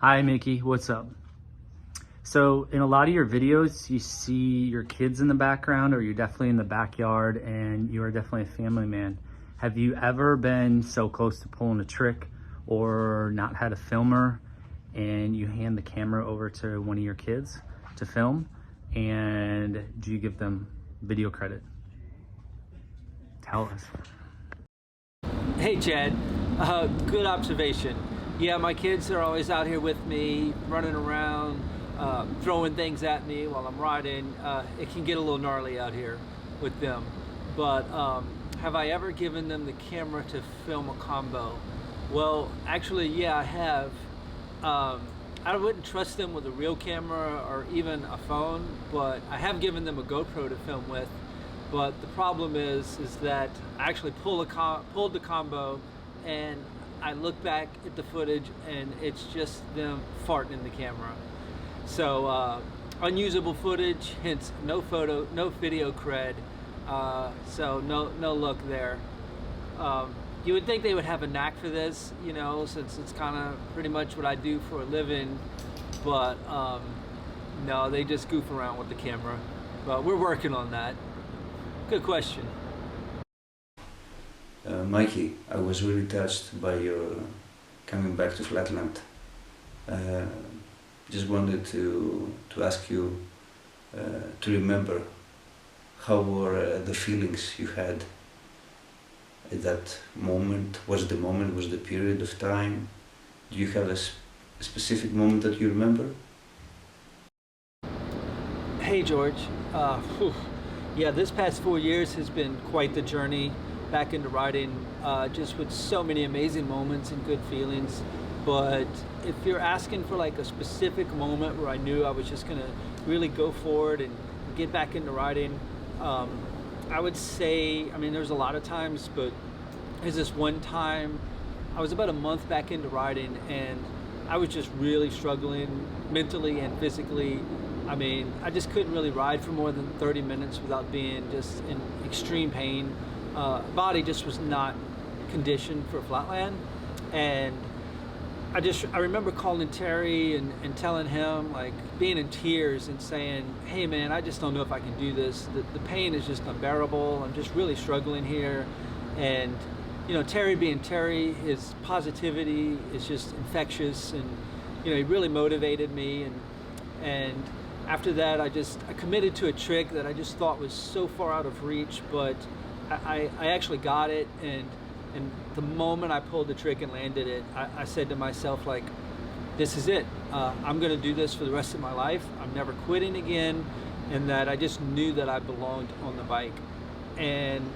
Hi Mickey, what's up? So in a lot of your videos, you see your kids in the background, or you're definitely in the backyard, and you are definitely a family man. Have you ever been so close to pulling a trick or not had a filmer and you hand the camera over to one of your kids to film, and do you give them video credit? Tell us. Hey Chad, good observation. Yeah, my kids are always out here with me, running around, throwing things at me while I'm riding. It can get a little gnarly out here with them. But have I ever given them the camera to film a combo? Well, actually, yeah, I have. I wouldn't trust them with a real camera or even a phone, but I have given them a GoPro to film with. But the problem is that I actually pulled the combo, and I look back at the footage and it's just them farting in the camera. So unusable footage, hence no video cred. So no luck there. You would think they would have a knack for this, you know, since it's kind of pretty much what I do for a living. But no, they just goof around with the camera. But we're working on that. Good question. Mikey, I was really touched by your coming back to Flatland. Just wanted to ask you to remember how were the feelings you had at that moment. Was the period of time? Do you have a specific moment that you remember? Hey George, yeah, this past 4 years has been quite the journey back into riding, just with so many amazing moments and good feelings. But if you're asking for like a specific moment where I knew I was just gonna really go forward and get back into riding, I would say, I mean, there's a lot of times, but there's this one time I was about a month back into riding and I was just really struggling mentally and physically. I mean, I just couldn't really ride for more than 30 minutes without being just in extreme pain. Body just was not conditioned for Flatland. And I remember calling Terry and telling him, like, being in tears and saying, hey man, I just don't know if I can do this. The pain is just unbearable. I'm just really struggling here. And you know, Terry being Terry, his positivity is just infectious, and you know, he really motivated me. And after that, I committed to a trick that I just thought was so far out of reach, but I actually got it, and the moment I pulled the trick and landed it, I said to myself, like, this is it. I'm gonna do this for the rest of my life. I'm never quitting again, and that I just knew that I belonged on the bike. And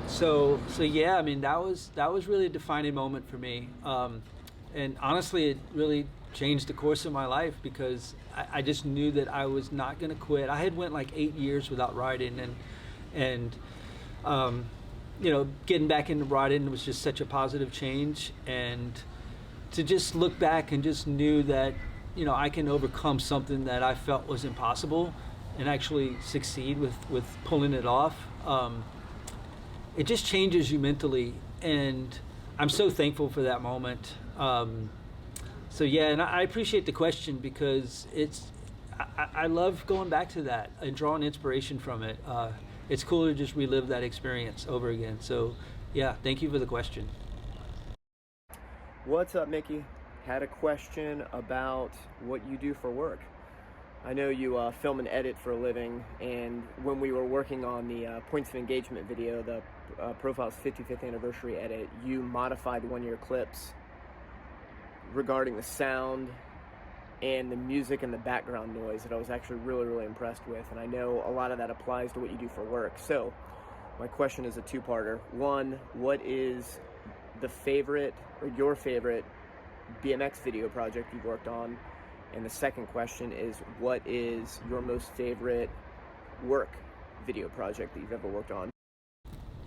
so yeah, I mean, that was really a defining moment for me. And honestly, it really changed the course of my life, because I just knew that I was not going to quit. I had went like 8 years without riding, and you know, getting back into riding was just such a positive change. And to just look back and just knew that, you know, I can overcome something that I felt was impossible and actually succeed with pulling it off. It just changes you mentally, and I'm so thankful for that moment. So yeah, and I appreciate the question, because I love going back to that and drawing inspiration from it. It's cool to just relive that experience over again. So yeah, thank you for the question. What's up, Mickey? Had a question about what you do for work. I know you film and edit for a living, and when we were working on the Points of Engagement video, the Profile's 55th anniversary edit, you modified one of your clips regarding the sound and the music and the background noise that I was actually really impressed with, and I know a lot of that applies to what you do for work. So my question is a two-parter. One, what is the favorite or your favorite BMX video project you've worked on? And the second question is, what is your most favorite work video project that you've ever worked on?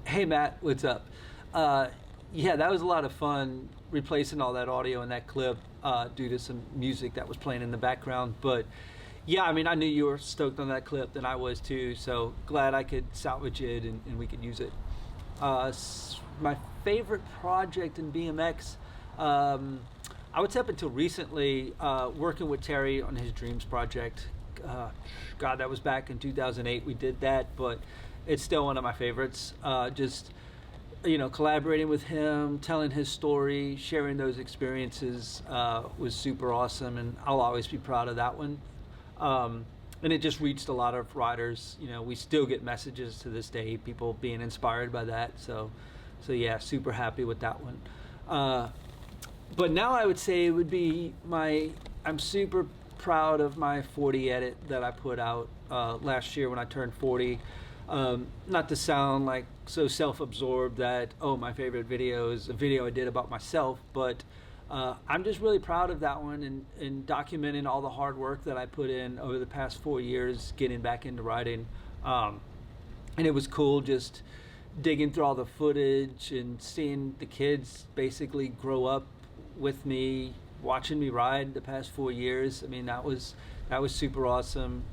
Hey Matt, what's up? Yeah, that was a lot of fun replacing all that audio in that clip due to some music that was playing in the background. But yeah, I mean, I knew you were stoked on that clip, and I was too, so glad I could salvage it and we could use it. My favorite project in BMX, I would say up until recently, working with Terry on his Dreams project. God, that was back in 2008. We did that, but it's still one of my favorites. Just collaborating with him, telling his story, sharing those experiences was super awesome, and I'll always be proud of that one. And it just reached a lot of riders. We still get messages to this day, people being inspired by that. So yeah, super happy with that one. But now I would say it would be I'm super proud of my 40 edit that I put out last year when I turned 40. Not to sound like so self-absorbed that, my favorite video is a video I did about myself, but I'm just really proud of that one and documenting all the hard work that I put in over the past 4 years getting back into riding. And it was cool just digging through all the footage and seeing the kids basically grow up with me, watching me ride the past 4 years. I mean, that was super awesome.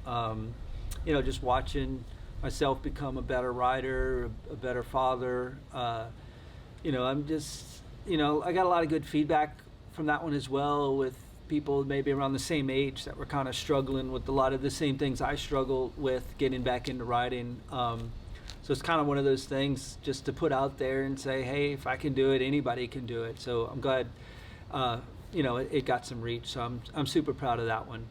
Just watching myself become a better rider, a better father. I'm just, I got a lot of good feedback from that one as well, with people maybe around the same age that were kind of struggling with a lot of the same things I struggled with getting back into riding. So it's kind of one of those things just to put out there and say, hey, if I can do it, anybody can do it. So I'm glad, it got some reach. So I'm super proud of that one.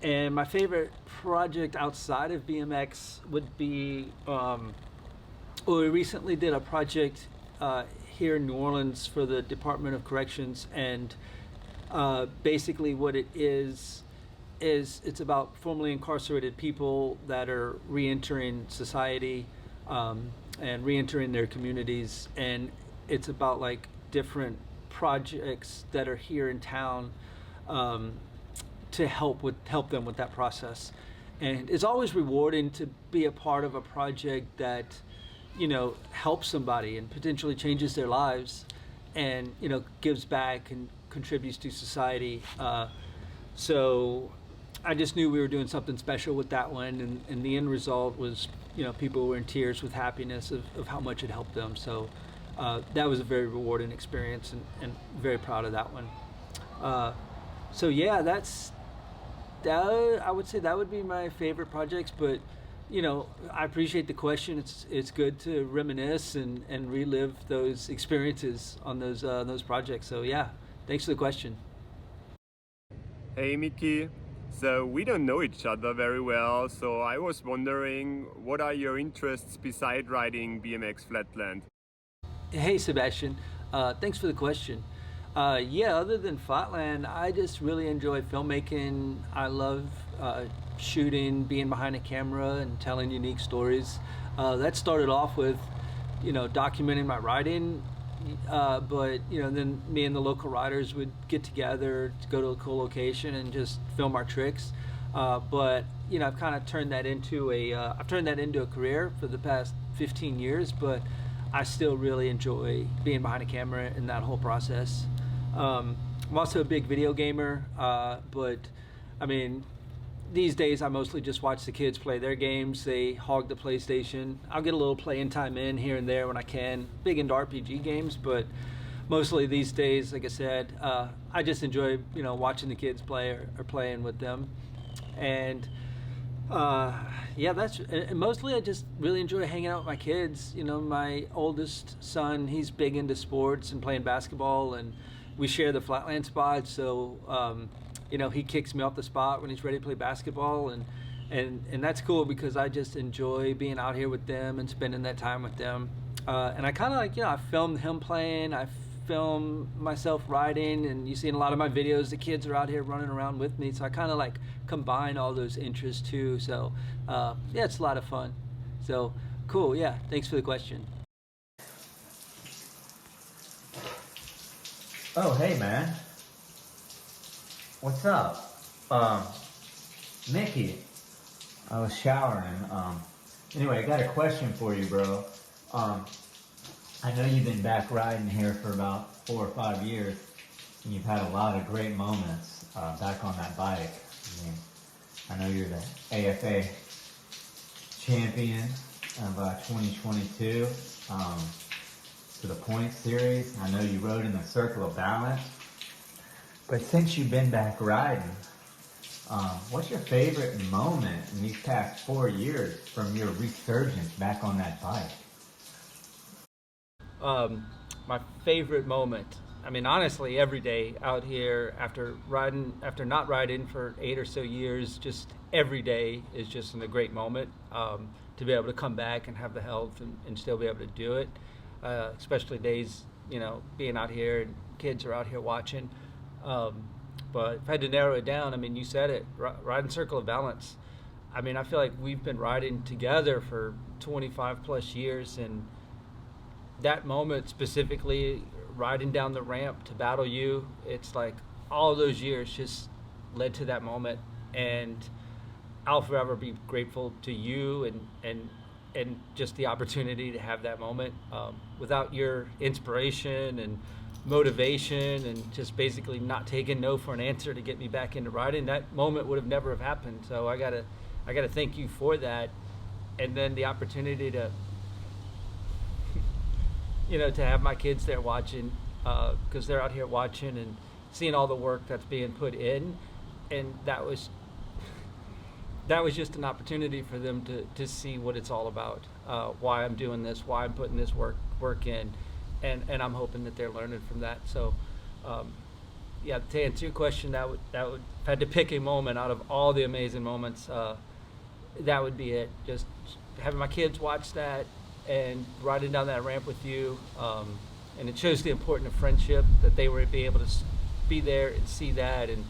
And my favorite project outside of BMX would be, we recently did a project here in New Orleans for the Department of Corrections, and basically what it is it's about formerly incarcerated people that are re-entering society and re-entering their communities, and it's about like different projects that are here in town to help them with that process. And it's always rewarding to be a part of a project that helps somebody and potentially changes their lives, and gives back and contributes to society. So I just knew we were doing something special with that one, and the end result was people were in tears with happiness of how much it helped them. So that was a very rewarding experience, and very proud of that one. So yeah, I would say that would be my favorite projects, but I appreciate the question. It's good to reminisce and relive those experiences on those projects. So yeah, thanks for the question. Hey Mickey, so we don't know each other very well, so I was wondering, what are your interests beside riding BMX Flatland? Hey Sebastian, thanks for the question. Other than Flatland, I just really enjoy filmmaking. I love shooting, being behind a camera and telling unique stories. That started off with, documenting my riding, but then me and the local riders would get together to go to a cool location and just film our tricks. But I've kind of turned that into a career for the past 15 years, but I still really enjoy being behind a camera in that whole process. I'm also a big video gamer, but I mean, these days I mostly just watch the kids play their games. They hog the PlayStation. I'll get a little playing time in here and there when I can. Big into RPG games, but mostly these days, like I said, I just enjoy watching the kids play or playing with them. And and mostly I just really enjoy hanging out with my kids. My oldest son, he's big into sports and playing basketball, and we share the Flatland spot, so he kicks me off the spot when he's ready to play basketball, and that's cool because I just enjoy being out here with them and spending that time with them. And I kind of I filmed him playing, I film myself riding, and you see in a lot of my videos the kids are out here running around with me, so I kind of combine all those interests too. So it's a lot of fun. So cool. Yeah, thanks for the question. Oh, hey, man. What's up? Mickey. I was showering. Anyway, I got a question for you, bro. I know you've been back riding here for about 4 or 5 years, and you've had a lot of great moments back on that bike. I mean, I know you're the AFA champion of 2022. for the points series. I know you rode in the Circle of Balance, but since you've been back riding, what's your favorite moment in these past 4 years from your resurgence back on that bike? My favorite moment, I mean, honestly, every day out here after not riding for 8 or so years, just every day is just a great moment. To be able to come back and have the health and still be able to do it, especially days, being out here and kids are out here watching. But if I had to narrow it down, I mean, you said it, riding Circle of Balance. I mean, I feel like we've been riding together for 25 plus years, and that moment specifically, riding down the ramp to battle you, it's like all those years just led to that moment, and I'll forever be grateful to you and just the opportunity to have that moment. Without your inspiration and motivation and just basically not taking no for an answer to get me back into riding, that moment would have never have happened. So I gotta thank you for that, and then the opportunity to to have my kids there watching, because they're out here watching and seeing all the work that's being put in, and that was just an opportunity for them to see what it's all about, why I'm doing this, why I'm putting this work in, and I'm hoping that they're learning from that. So, yeah, to answer your question, that would if I had to pick a moment out of all the amazing moments, that would be it. Just having my kids watch that and riding down that ramp with you, and it shows the importance of friendship, that they were able to be there and see that, and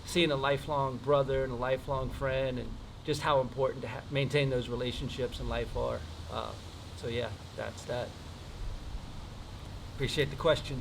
seeing a lifelong brother and a lifelong friend, and just how important to maintain those relationships in life are. So yeah, that's that. Appreciate the question.